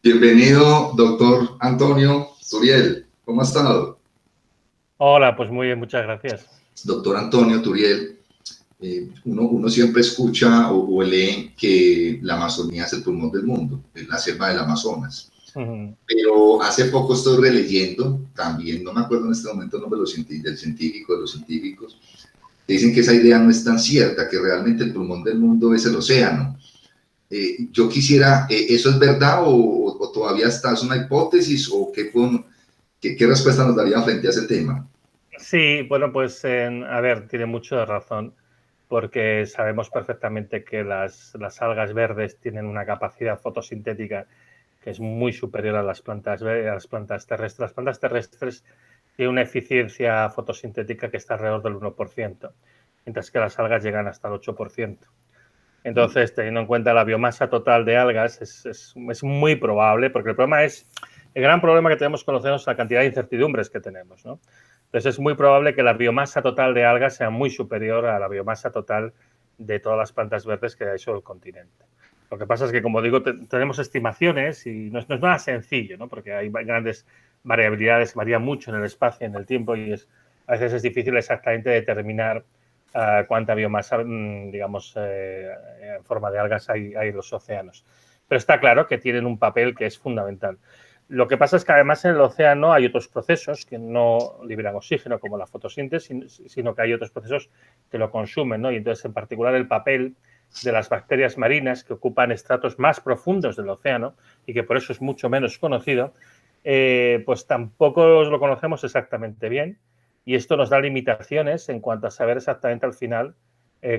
Bienvenido, doctor Antonio Turiel. ¿Cómo ha estado? Hola, pues muy bien, muchas gracias. Doctor Antonio Turiel, uno siempre escucha o lee que la Amazonía es el pulmón del mundo, es la selva del Amazonas. Pero hace poco estoy releyendo, también no me acuerdo en este momento el nombre del científico, de los científicos, que dicen que esa idea no es tan cierta, que realmente el pulmón del mundo es el océano. Yo quisiera, ¿eso es verdad o todavía está, es una hipótesis o qué respuesta nos daría frente a ese tema? Sí, bueno, pues a ver, tiene mucho de razón, porque sabemos perfectamente que las algas verdes tienen una capacidad fotosintética que es muy superior a las plantas, a las plantas terrestres. Las plantas terrestres tienen una eficiencia fotosintética que está alrededor del 1%, mientras que las algas llegan hasta el 8%. Entonces, teniendo en cuenta la biomasa total de algas, es muy probable, porque el gran problema que tenemos con los océanos es la cantidad de incertidumbres que tenemos, ¿no? Entonces, es muy probable que la biomasa total de algas sea muy superior a la biomasa total de todas las plantas verdes que hay sobre el continente. Lo que pasa es que, como digo, tenemos estimaciones y no es nada sencillo, ¿no? Porque hay grandes variabilidades, varía mucho en el espacio, en el tiempo, y a veces es difícil exactamente determinar cuánta biomasa, digamos, en forma de algas hay en los océanos. Pero está claro que tienen un papel que es fundamental. Lo que pasa es que además en el océano hay otros procesos que no liberan oxígeno, como la fotosíntesis, sino que hay otros procesos que lo consumen, ¿no? Y entonces, en particular, el papel de las bacterias marinas que ocupan estratos más profundos del océano y que por eso es mucho menos conocido, pues tampoco lo conocemos exactamente bien. Y esto nos da limitaciones en cuanto a saber exactamente al final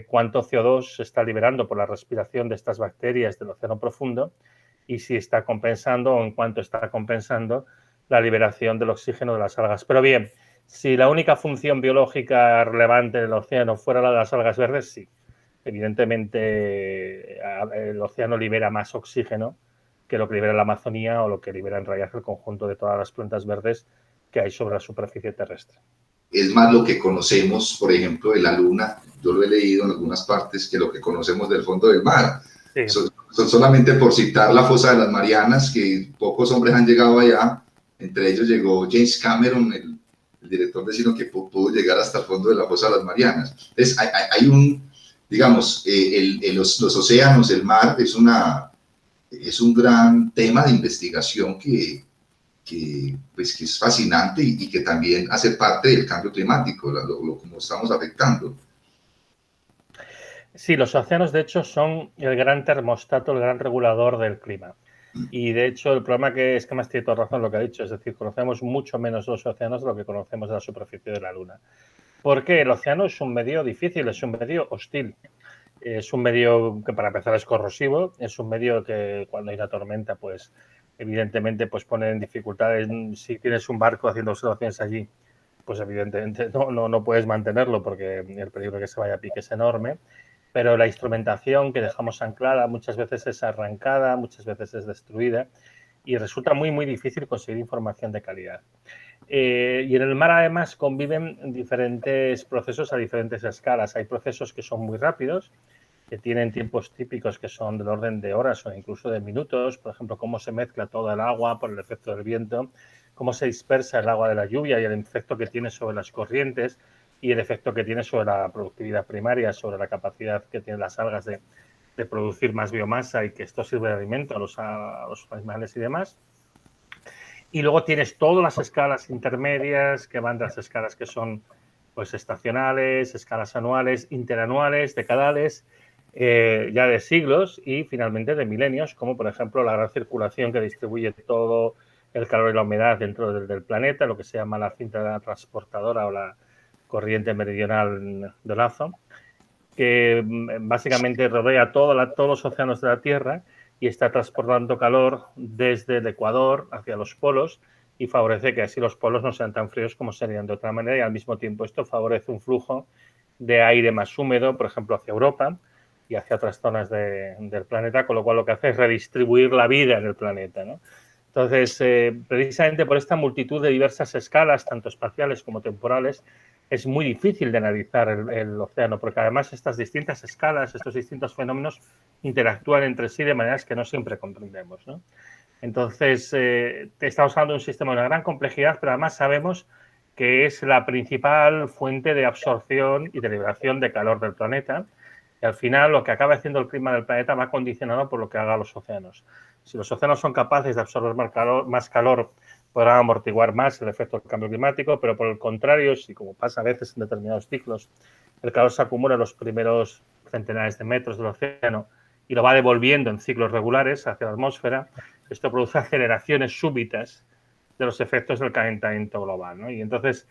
cuánto CO2 se está liberando por la respiración de estas bacterias del océano profundo y si está compensando o en cuánto está compensando la liberación del oxígeno de las algas. Pero bien, si la única función biológica relevante del océano fuera la de las algas verdes, sí. Evidentemente, el océano libera más oxígeno que lo que libera la Amazonía o lo que libera en realidad el conjunto de todas las plantas verdes que hay sobre la superficie terrestre. Es más lo que conocemos, por ejemplo, de la Luna, yo lo he leído en algunas partes, que lo que conocemos del fondo del mar. Sí. Solamente por citar la fosa de las Marianas, que pocos hombres han llegado allá, entre ellos llegó James Cameron, el director de cine, que pudo llegar hasta el fondo de la fosa de las Marianas. Entonces, hay digamos, los océanos, el mar, es un gran tema de investigación pues, que es fascinante y que también hace parte del cambio climático, como estamos afectando. Sí, los océanos de hecho son el gran termostato, el gran regulador del clima. Y de hecho el problema que es que más tiene toda razón lo que ha dicho, es decir, conocemos mucho menos los océanos de lo que conocemos de la superficie de la Luna. Porque el océano es un medio difícil, es un medio hostil. Es un medio que para empezar es corrosivo, es un medio que cuando hay una tormenta, pues evidentemente pues pone en dificultades. Si tienes un barco haciendo observaciones allí, pues evidentemente no puedes mantenerlo porque el peligro de que se vaya a pique es enorme. Pero la instrumentación que dejamos anclada muchas veces es arrancada, muchas veces es destruida y resulta muy difícil conseguir información de calidad. Y en el mar, además, conviven diferentes procesos a diferentes escalas. Hay procesos que son muy rápidos, que tienen tiempos típicos que son del orden de horas o incluso de minutos. Por ejemplo, cómo se mezcla toda el agua por el efecto del viento, cómo se dispersa el agua de la lluvia y el efecto que tiene sobre las corrientes y el efecto que tiene sobre la productividad primaria, sobre la capacidad que tienen las algas de producir más biomasa y que esto sirve de alimento a los animales y demás. Y luego tienes todas las escalas intermedias que van de las escalas que son pues estacionales, escalas anuales, interanuales, decadales, ya de siglos y finalmente de milenios, como por ejemplo la gran circulación que distribuye todo el calor y la humedad dentro del planeta, lo que se llama la cinta transportadora o la corriente meridional del Lazo, que básicamente rodea todos los océanos de la Tierra y está transportando calor desde el Ecuador hacia los polos y favorece que así los polos no sean tan fríos como serían de otra manera y al mismo tiempo esto favorece un flujo de aire más húmedo, por ejemplo, hacia Europa y hacia otras zonas del planeta, con lo cual lo que hace es redistribuir la vida en el planeta, ¿no? Entonces, precisamente por esta multitud de diversas escalas, tanto espaciales como temporales, es muy difícil de analizar el océano, porque además estas distintas escalas, estos distintos fenómenos interactúan entre sí de maneras que no siempre comprendemos, ¿no? Entonces, estamos hablando de un sistema de una gran complejidad, pero además sabemos que es la principal fuente de absorción y de liberación de calor del planeta. Y al final, lo que acaba haciendo el clima del planeta va condicionado por lo que hagan los océanos. Si los océanos son capaces de absorber más calor, podrán amortiguar más el efecto del cambio climático, pero por el contrario, si como pasa a veces en determinados ciclos, el calor se acumula en los primeros centenares de metros del océano y lo va devolviendo en ciclos regulares hacia la atmósfera, esto produce aceleraciones súbitas de los efectos del calentamiento global, ¿no? Y entonces,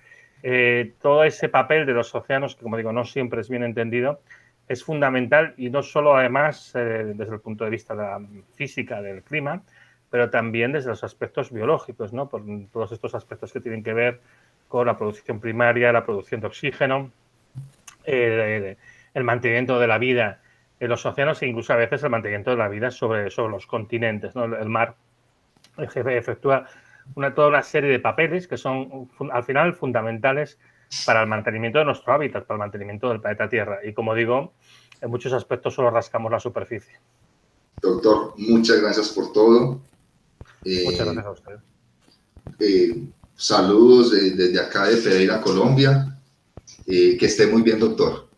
todo ese papel de los océanos, que como digo, no siempre es bien entendido, es fundamental y no solo además desde el punto de vista de la física del clima, pero también desde los aspectos biológicos, ¿no? Por todos estos aspectos que tienen que ver con la producción primaria, la producción de oxígeno, el mantenimiento de la vida en los océanos e incluso a veces el mantenimiento de la vida sobre los continentes, ¿no? El mar efectúa toda una serie de papeles que son al final fundamentales para el mantenimiento de nuestro hábitat, para el mantenimiento del planeta Tierra. Y como digo, en muchos aspectos solo rascamos la superficie. Doctor, muchas gracias por todo. Muchas gracias a usted. Saludos desde acá de Pereira, Colombia. Que esté muy bien, doctor.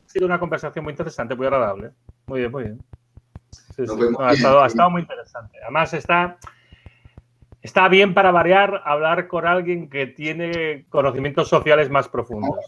Ha sido una conversación muy interesante, muy agradable. Muy bien, muy bien. Sí, sí. No, ha estado muy interesante. Además, está bien para variar hablar con alguien que tiene conocimientos sociales más profundos.